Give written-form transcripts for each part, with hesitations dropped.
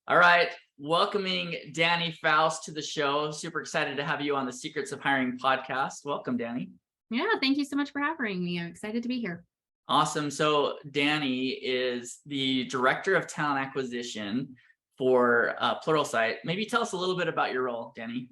All right, welcoming Dani Foust to the show. Super excited to have you on the Secrets of Hiring podcast. Welcome, Dani. Yeah, thank you so much for having me. I'm excited to be here. Awesome. So Dani is the Director of Talent Acquisition for Pluralsight. Maybe tell us a little bit about your role, Dani.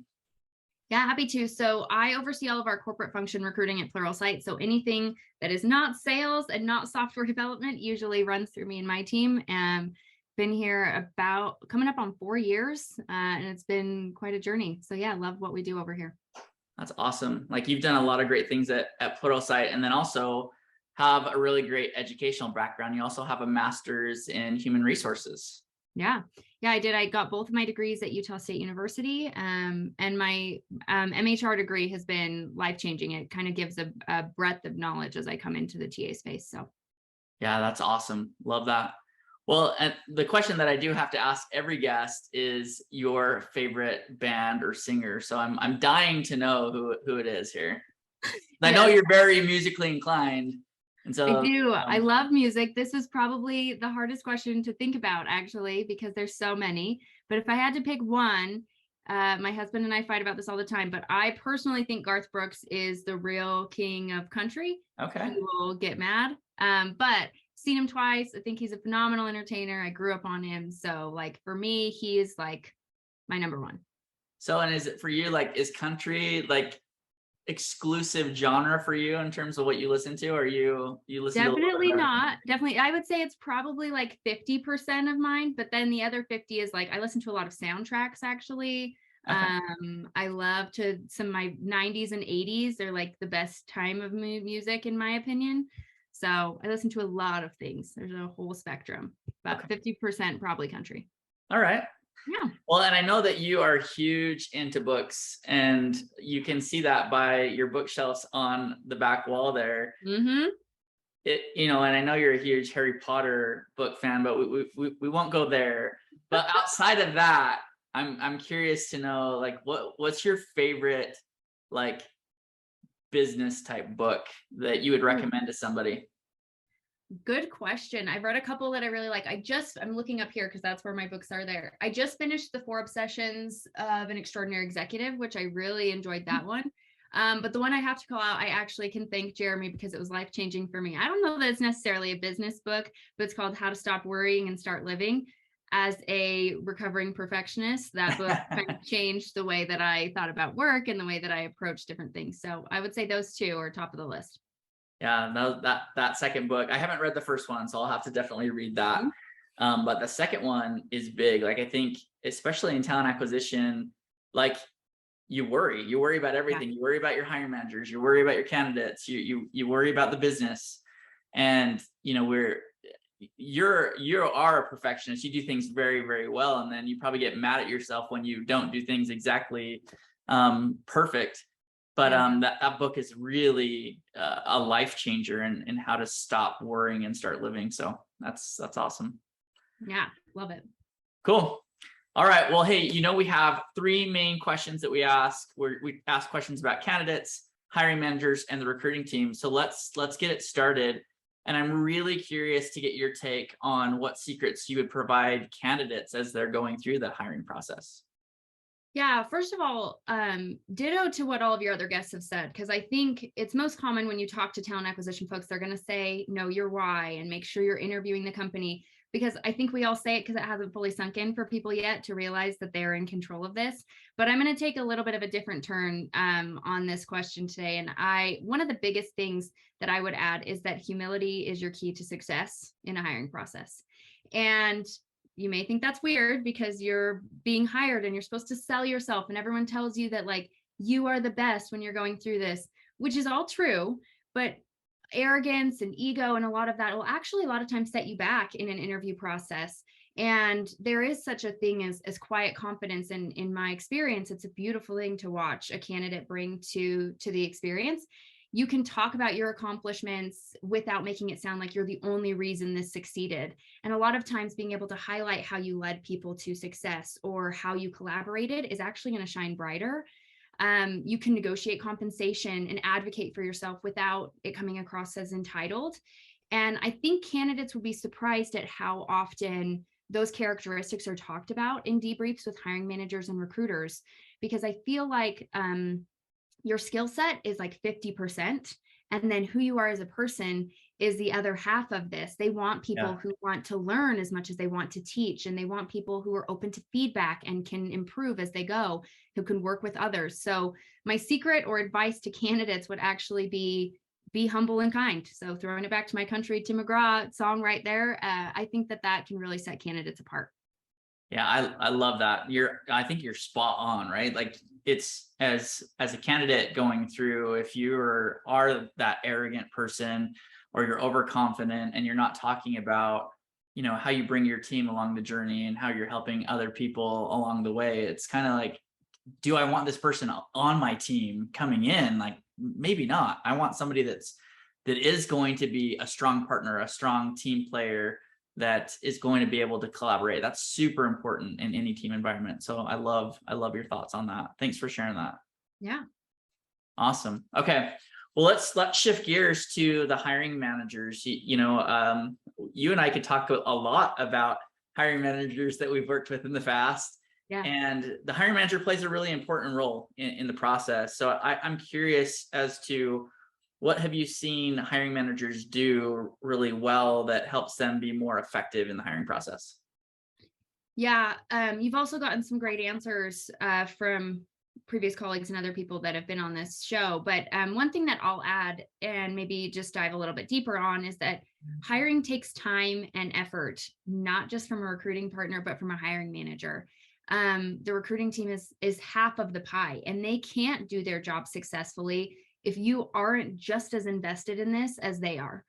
Yeah, happy to. So I oversee all of our corporate function recruiting at Pluralsight. So anything that is not sales and not software development usually runs through me and my team. And been here about coming up on 4 years, and it's been quite a journey. So yeah, love what we do over here. That's awesome. Like you've done a lot of great things at Pluralsight, and then also have a really great educational background. You also have a master's in human resources. Yeah, I did. I got both of my degrees at Utah State University, and my MHR degree has been life-changing. It kind of gives a breadth of knowledge as I come into the TA space. So yeah, that's awesome. Love that. Well, and the question that I do have to ask every guest is your favorite band or singer. So I'm dying to know who it is here. I know you're very musically inclined. And so I do. I love music. This is probably the hardest question to think about, actually, because there's so many. But if I had to pick one, my husband and I fight about this all the time, but I personally think Garth Brooks is the real king of country. Okay. He will get mad. But seen him twice. I think he's a phenomenal entertainer. I grew up on him. So like for me, he's like my number one. So, and is it for you, like, is country like exclusive genre for you in terms of what you listen to? Or you listen Definitely to not. Definitely. I would say it's probably like 50% of mine, but then the other 50 is like I listen to a lot of soundtracks actually. Okay. I love to some of my 90s and 80s. They're like the best time of music in my opinion. So I listen to a lot of things. There's a whole spectrum, but 50% probably country. All right. Yeah. Well, and I know that you are huge into books, and you can see that by your bookshelves on the back wall there. Mm-hmm. And I know you're a huge Harry Potter book fan, but we won't go there. But outside of that, I'm curious to know, like, what's your favorite like business type book that you would recommend to somebody? Good question. I've read a couple that I really like. I'm looking up here because that's where my books are there. I just finished The 4 Obsessions of an Extraordinary Executive, which I really enjoyed that one. But the one I have to call out, I actually can thank Jeremy because it was life-changing for me. I don't know that it's necessarily a business book, but it's called How to Stop Worrying and Start Living. As a recovering perfectionist, that book kind of changed the way that I thought about work and the way that I approach different things. So I would say those two are top of the list. Yeah, no, that second book, I haven't read the first one, so I'll have to definitely read that. Mm-hmm. But the second one is big. Like, I think, especially in talent acquisition, like you worry about everything. Yeah. You worry about your hiring managers, you worry about your candidates, you worry about the business. And you are a perfectionist. You do things very, very well, and then you probably get mad at yourself when you don't do things exactly perfect. But that book is really a life changer in how to stop worrying and start living. So that's awesome. Yeah, love it. Cool. All right. Well, hey, we have three main questions that we ask. We ask questions about candidates, hiring managers, and the recruiting team. So let's get it started. And I'm really curious to get your take on what secrets you would provide candidates as they're going through the hiring process. Yeah, first of all, ditto to what all of your other guests have said, because I think it's most common when you talk to talent acquisition folks, they're going to say, know your why and make sure you're interviewing the company. Because I think we all say it because it hasn't fully sunk in for people yet to realize that they're in control of this. But I'm going to take a little bit of a different turn on this question today. And one of the biggest things that I would add is that humility is your key to success in a hiring process. And you may think that's weird because you're being hired and you're supposed to sell yourself, and everyone tells you that like you are the best when you're going through this, which is all true, but arrogance and ego and a lot of that will actually a lot of times set you back in an interview process. And there is such a thing as quiet confidence. And in my experience, it's a beautiful thing to watch a candidate bring to the experience. You can talk about your accomplishments without making it sound like you're the only reason this succeeded. And a lot of times being able to highlight how you led people to success or how you collaborated is actually going to shine brighter. You can negotiate compensation and advocate for yourself without it coming across as entitled. And I think candidates would be surprised at how often those characteristics are talked about in debriefs with hiring managers and recruiters, because I feel like your skill set is like 50%. And then who you are as a person is the other half of this. They want people who want to learn as much as they want to teach. And they want people who are open to feedback and can improve as they go, who can work with others. So my secret or advice to candidates would actually be humble and kind. So throwing it back to my Country Tim McGraw song right there, I think that can really set candidates apart. Yeah, I love that. I think you're spot on, right? Like it's as a candidate going through, if you are that arrogant person or you're overconfident and you're not talking about, how you bring your team along the journey and how you're helping other people along the way, it's kind of like, do I want this person on my team coming in? Like, maybe not. I want somebody that is going to be a strong partner, a strong team player, that is going to be able to collaborate. That's super important in any team environment. So I love your thoughts on that. Thanks for sharing that. Yeah. Awesome. Okay. Well, let's shift gears to the hiring managers. You and I could talk a lot about hiring managers that we've worked with in the past. Yeah. And the hiring manager plays a really important role in the process. So I'm curious as to, what have you seen hiring managers do really well that helps them be more effective in the hiring process? Yeah. You've also gotten some great answers from previous colleagues and other people that have been on this show. But one thing that I'll add and maybe just dive a little bit deeper on is that hiring takes time and effort, not just from a recruiting partner, but from a hiring manager. The recruiting team is half of the pie, and they can't do their job successfully if you aren't just as invested in this as they are.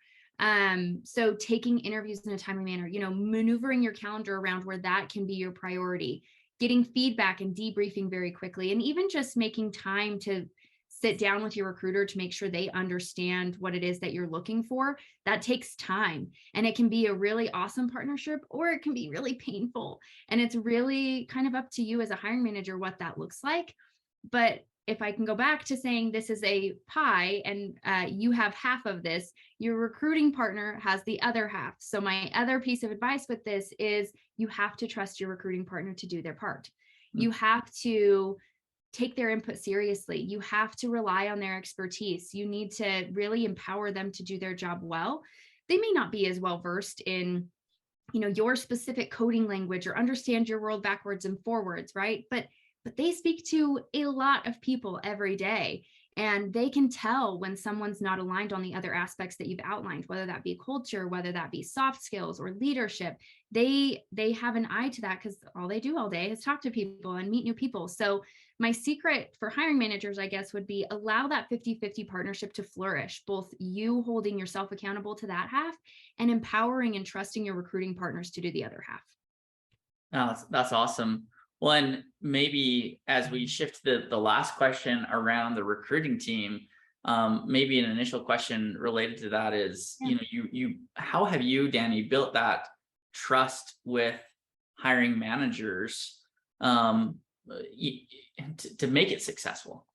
So taking interviews in a timely manner, maneuvering your calendar around where that can be your priority, getting feedback and debriefing very quickly, and even just making time to sit down with your recruiter to make sure they understand what it is that you're looking for. That takes time, and it can be a really awesome partnership, or it can be really painful. And it's really kind of up to you as a hiring manager what that looks like. But if I can go back to saying this is a pie and you have half of this, your recruiting partner has the other half. So my other piece of advice with this is you have to trust your recruiting partner to do their part. You have to take their input seriously. You have to rely on their expertise. You need to really empower them to do their job well. They may not be as well versed in your specific coding language or understand your world backwards and forwards, right? But they speak to a lot of people every day, and they can tell when someone's not aligned on the other aspects that you've outlined, whether that be culture, whether that be soft skills or leadership. They have an eye to that because all they do all day is talk to people and meet new people. So my secret for hiring managers, I guess, would be allow that 50-50 partnership to flourish, both you holding yourself accountable to that half and empowering and trusting your recruiting partners to do the other half. Oh, that's awesome. Well, and maybe as we shift to the last question around the recruiting team, maybe an initial question related to that is, you how have you, Dani, built that trust with hiring managers to make it successful?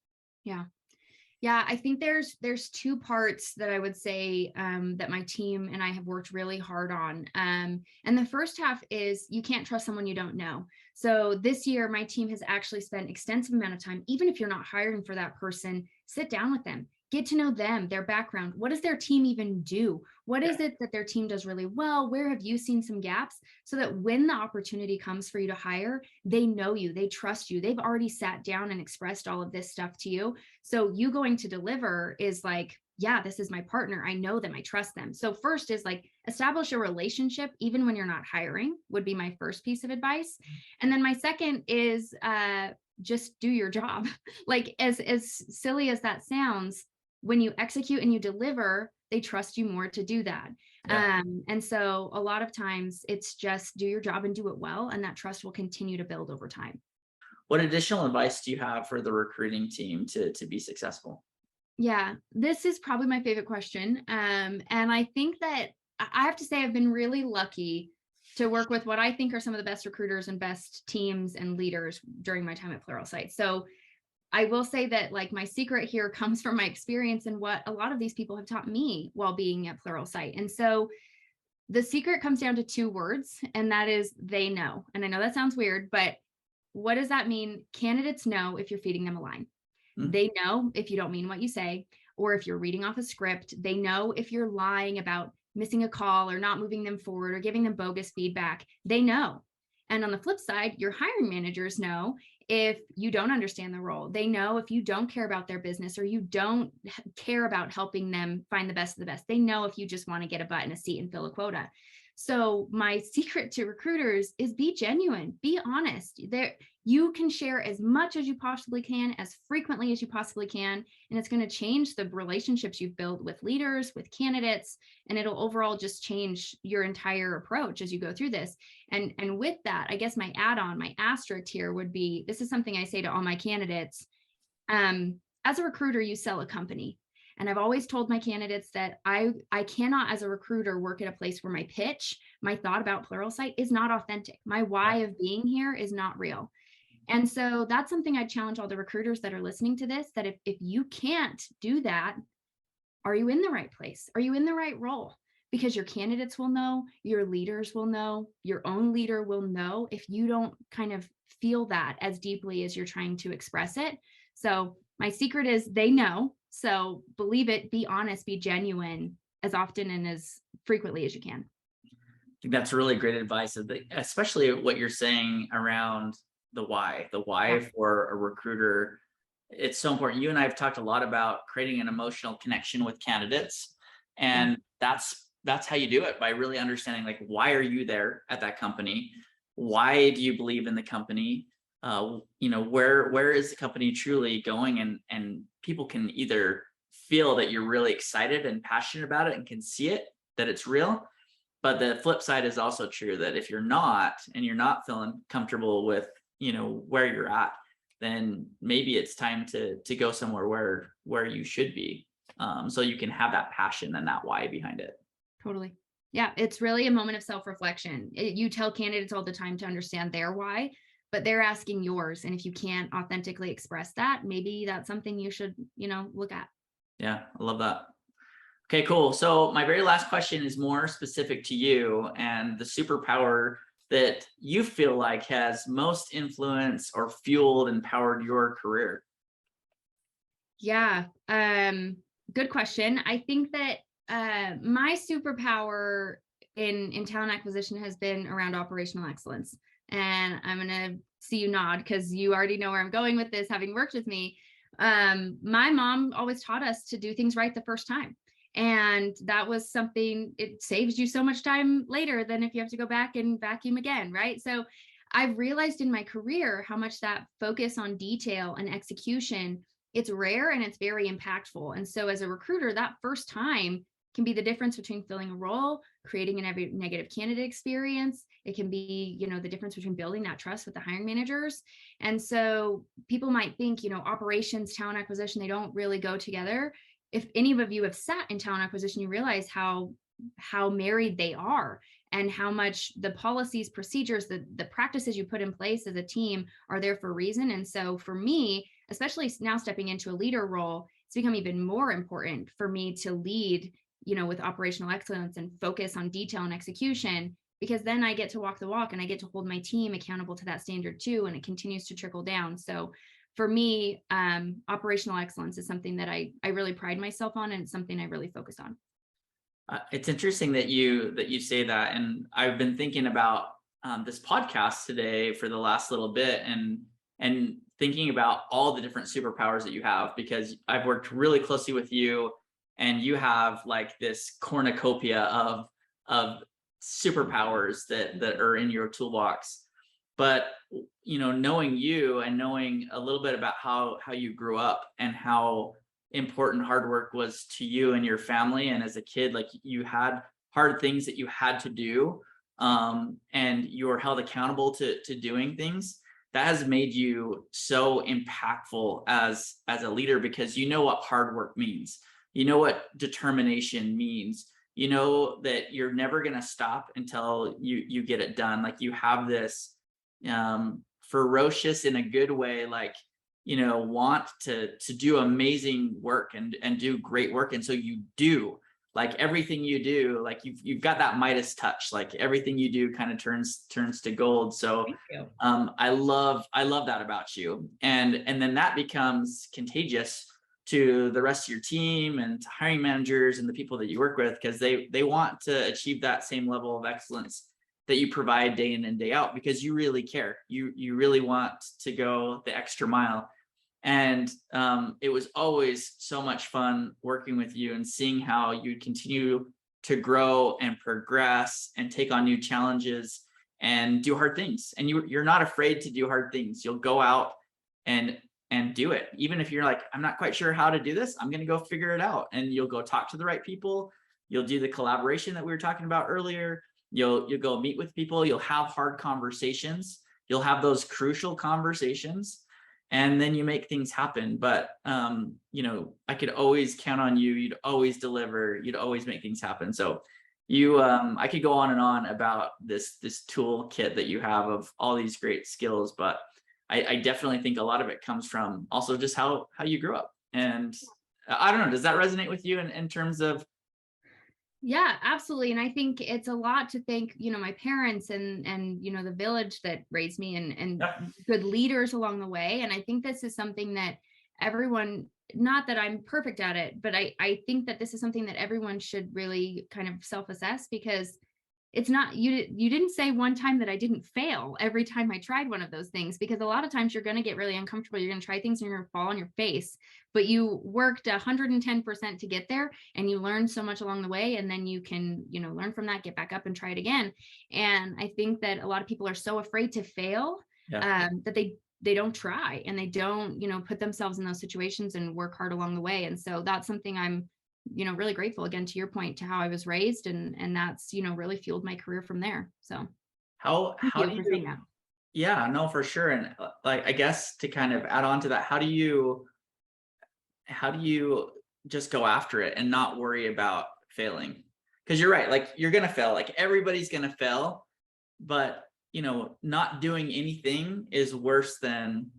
Yeah, I think there's two parts that I would say that my team and I have worked really hard on. And the first half is you can't trust someone you don't know. So this year, my team has actually spent extensive amount of time, even if you're not hiring for that person, sit down with them, get to know them, their background. What does their team even do? What is it that their team does really well? Where have you seen some gaps? So that when the opportunity comes for you to hire, they know you, they trust you. They've already sat down and expressed all of this stuff to you. So you going to deliver is like, yeah, this is my partner. I know them. I trust them. So first is like establish a relationship, even when you're not hiring, would be my first piece of advice. And then my second is just do your job. Like as silly as that sounds, when you execute and you deliver, they trust you more to do that. Yeah. And so a lot of times it's just do your job and do it well. And that trust will continue to build over time. What additional advice do you have for the recruiting team to be successful? Yeah, this is probably my favorite question. And I think that I have to say I've been really lucky to work with what I think are some of the best recruiters and best teams and leaders during my time at Pluralsight. So I will say that like my secret here comes from my experience and what a lot of these people have taught me while being at Pluralsight. And so The secret comes down to 2 words, and that is they know. And I know that sounds weird, but what does that mean? Candidates know if you're feeding them a line. Mm. They know if you don't mean what you say, or if you're reading off a script. They know if you're lying about missing a call or not moving them forward or giving them bogus feedback. They know. And on the flip side, your hiring managers know if you don't understand the role. They know if you don't care about their business or you don't care about helping them find the best of the best. They know if you just want to get a butt in a seat and fill a quota. So my secret to recruiters is be genuine, be honest. You can share as much as you possibly can, as frequently as you possibly can, and it's going to change the relationships you've built with leaders, with candidates, and it'll overall just change your entire approach as you go through this. And with that, I guess my add-on, my asterisk here would be, this is something I say to all my candidates. As a recruiter, you sell a company. And I've always told my candidates that I cannot, as a recruiter, work at a place where my pitch, my thought about Pluralsight is not authentic. My why of being here is not real. And so that's something I challenge all the recruiters that are listening to this, that if you can't do that, are you in the right place? Are you in the right role? Because your candidates will know, your leaders will know, your own leader will know if you don't kind of feel that as deeply as you're trying to express it. So my secret is they know. So believe it, be honest, be genuine as often and as frequently as you can. I think that's really great advice, especially what you're saying around the why for a recruiter. It's so important. You and I have talked a lot about creating an emotional connection with candidates, and that's how you do it, by really understanding, like, why are you there at that company? Why do you believe in the company? Where is the company truly going? And people can either feel that you're really excited and passionate about it and can see it, that it's real. But the flip side is also true, that if you're not, and you're not feeling comfortable with, where you're at, then maybe it's time to go somewhere where you should be. So you can have that passion and that why behind it. Totally. Yeah. It's really a moment of self-reflection. You tell candidates all the time to understand their why, but they're asking yours. And if you can't authentically express that, maybe that's something you should, look at. Yeah, I love that. Okay, cool. So my very last question is more specific to you and the superpower that you feel like has most influenced or fueled and powered your career. Yeah. Good question. I think that my superpower in talent acquisition has been around operational excellence. And I'm going to see you nod because you already know where I'm going with this, having worked with me. My mom always taught us to do things right the first time. And that was something, it saves you so much time later than if you have to go back and vacuum again, right? So I've realized in my career how much that focus on detail and execution, it's rare and it's very impactful. And so as a recruiter, that first time can be the difference between filling a role, creating a negative candidate experience. It can be, the difference between building that trust with the hiring managers. And so people might think, operations, talent acquisition, they don't really go together. If any of you have sat in talent acquisition, you realize how married they are and how much the policies, procedures, the practices you put in place as a team are there for a reason. And so for me, especially now stepping into a leader role, it's become even more important for me to lead, with operational excellence and focus on detail and execution, because then I get to walk the walk and I get to hold my team accountable to that standard too. And it continues to trickle down. So for me, operational excellence is something that I really pride myself on, and it's something I really focus on. It's interesting that you say that, and I've been thinking about this podcast today for the last little bit, and thinking about all the different superpowers that you have, because I've worked really closely with you, and you have like this cornucopia of superpowers that are in your toolbox. But knowing you and knowing a little bit about how you grew up and how important hard work was to you and your family, and as a kid, like, you had hard things that you had to do, and you were held accountable to doing things, that has made you so impactful as a leader, because you know what hard work means, what determination means, that you're never going to stop until you get it done. Like, you have this ferocious, in a good way, like, want to do amazing work and do great work. And so you do, like everything you do, like you've got that Midas touch, like everything you do kind of turns to gold. So Thank you. I love that about you. And then that becomes contagious to the rest of your team and to hiring managers and the people that you work with, because they want to achieve that same level of excellence that you provide day in and day out, because you really care. You really want to go the extra mile. And it was always so much fun working with you and seeing how you continue to grow and progress and take on new challenges and do hard things. And you're not afraid to do hard things. You'll go out and do it. Even if you're like, I'm not quite sure how to do this, I'm going to go figure it out. And you'll go talk to the right people. You'll do the collaboration that we were talking about earlier. You'll go meet with people. You'll have hard conversations. You'll have those crucial conversations, and then you make things happen. But I could always count on you. You'd always deliver. You'd always make things happen. So I could go on and on about this toolkit that you have of all these great skills, but I definitely think a lot of it comes from also just how you grew up. And I don't know, does that resonate with you in terms of? Yeah, absolutely. And I think it's a lot to thank, my parents and the village that raised me and Yeah. good leaders along the way. And I think this is something that everyone, not that I'm perfect at it, but I think that this is something that everyone should really kind of self-assess, because it's not, you didn't say one time that I didn't fail every time I tried one of those things, because a lot of times you're going to get really uncomfortable. You're going to try things and you're going to fall on your face, but you worked 110% to get there, and you learned so much along the way. And then you can, learn from that, get back up and try it again. And I think that a lot of people are so afraid to fail, that they don't try, and they don't, put themselves in those situations and work hard along the way. And so that's something I'm really grateful, again, to your point, to how I was raised, and that's, really fueled my career from there. So How thank do you for saying you? that. Yeah, no, for sure. And like, I guess to kind of add on to that, how do you just go after it and not worry about failing? Because you're right, like you're gonna fail, like everybody's gonna fail, but not doing anything is worse than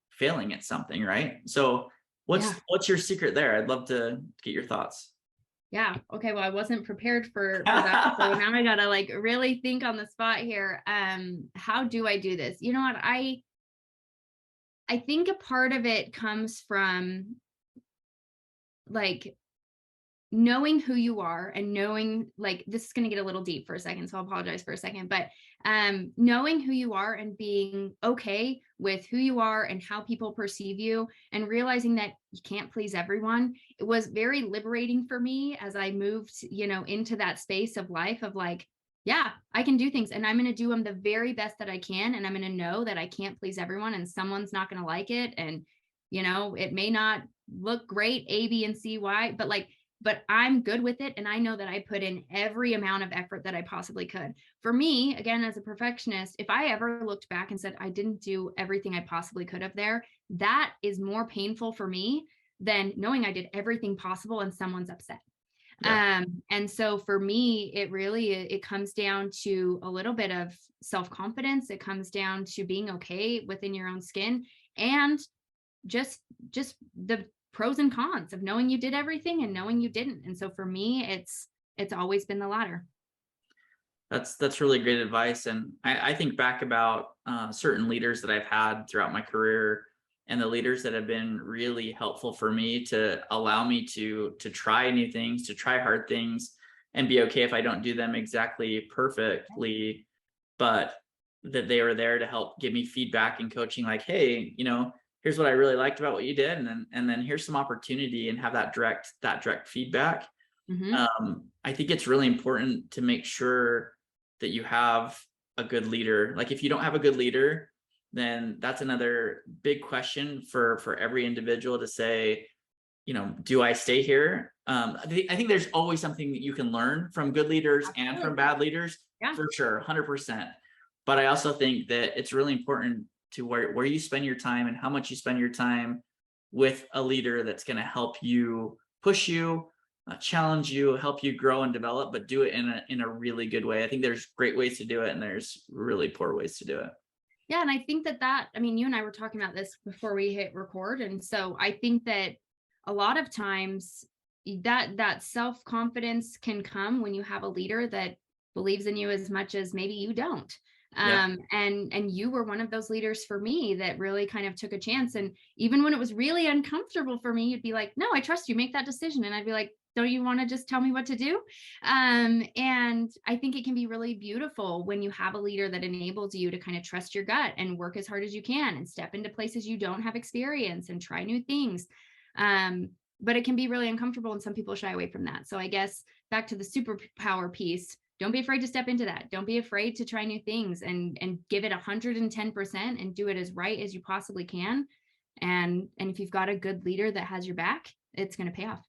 failing at something, right? So what's your secret there? I'd love to get your thoughts. Yeah. Okay. Well, I wasn't prepared for that. So now I gotta really think on the spot here. How do I do this? You know what? I think a part of it comes from knowing who you are, and knowing, this is going to get a little deep for a second, so I'll apologize for a second, but knowing who you are and being okay with who you are and how people perceive you, and realizing that you can't please everyone. It was very liberating for me as I moved, into that space of life of yeah, I can do things, and I'm going to do them the very best that I can. And I'm going to know that I can't please everyone, and someone's not going to like it. And, it may not look great, A, B, and C, Y, but I'm good with it. And I know that I put in every amount of effort that I possibly could. For me, again, as a perfectionist, if I ever looked back and said I didn't do everything I possibly could have there, that is more painful for me than knowing I did everything possible and someone's upset. Yeah. And so for me, it comes down to a little bit of self-confidence. It comes down to being okay within your own skin, and just the pros and cons of knowing you did everything and knowing you didn't. And so for me, it's always been the latter. That's really great advice. And I think back about certain leaders that I've had throughout my career, and the leaders that have been really helpful for me to allow me to try new things, to try hard things, and be okay if I don't do them exactly perfectly, but that they were there to help give me feedback and coaching, like, hey, here's what I really liked about what you did, and then here's some opportunity, and have that direct feedback. Mm-hmm. I think it's really important to make sure that you have a good leader. Like if you don't have a good leader, then that's another big question for every individual to say, do I stay here? I think there's always something that you can learn from good leaders and from bad leaders, Yeah. for sure, 100%. But I also think that it's really important to where you spend your time and how much you spend your time with a leader that's going to help you, push you, challenge you, help you grow and develop, but do it in a really good way. I think there's great ways to do it, and there's really poor ways to do it. Yeah. And I think I mean, you and I were talking about this before we hit record. And so I think that a lot of times that self-confidence can come when you have a leader that believes in you as much as maybe you don't. Yeah. And you were one of those leaders for me that really kind of took a chance. And even when it was really uncomfortable for me, you'd be like, no, I trust you, make that decision. And I'd be like, don't you want to just tell me what to do? And I think it can be really beautiful when you have a leader that enables you to kind of trust your gut and work as hard as you can and step into places you don't have experience and try new things. But it can be really uncomfortable, and some people shy away from that. So I guess back to the superpower piece, don't be afraid to step into that. Don't be afraid to try new things and give it 110% and do it as right as you possibly can. And if you've got a good leader that has your back, it's going to pay off.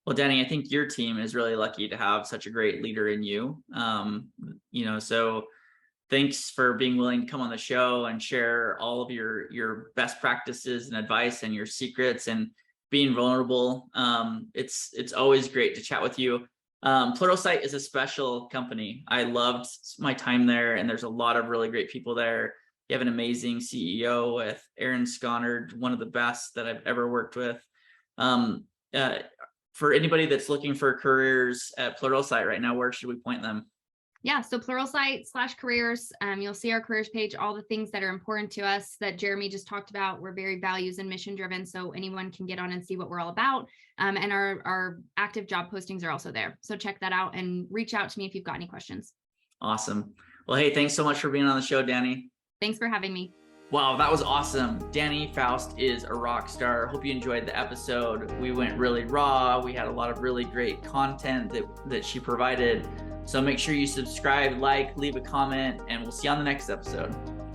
Well, Dani, I think your team is really lucky to have such a great leader in you. So thanks for being willing to come on the show and share all of your best practices and advice and your secrets and being vulnerable. It's always great to chat with you. Pluralsight is a special company. I loved my time there, and there's a lot of really great people there. You have an amazing CEO with Aaron Sconard, one of the best that I've ever worked with. For anybody that's looking for careers at Pluralsight right now, where should we point them? Yeah, so Pluralsight/careers. You'll see our careers page, all the things that are important to us that Jeremy just talked about. We're very values and mission driven, so anyone can get on and see what we're all about. And our active job postings are also there. So check that out and reach out to me if you've got any questions. Awesome. Well, hey, thanks so much for being on the show, Dani. Thanks for having me. Wow, that was awesome. Dani Foust is a rock star. Hope you enjoyed the episode. We went really raw. We had a lot of really great content that she provided. So make sure you subscribe, like, leave a comment, and we'll see you on the next episode.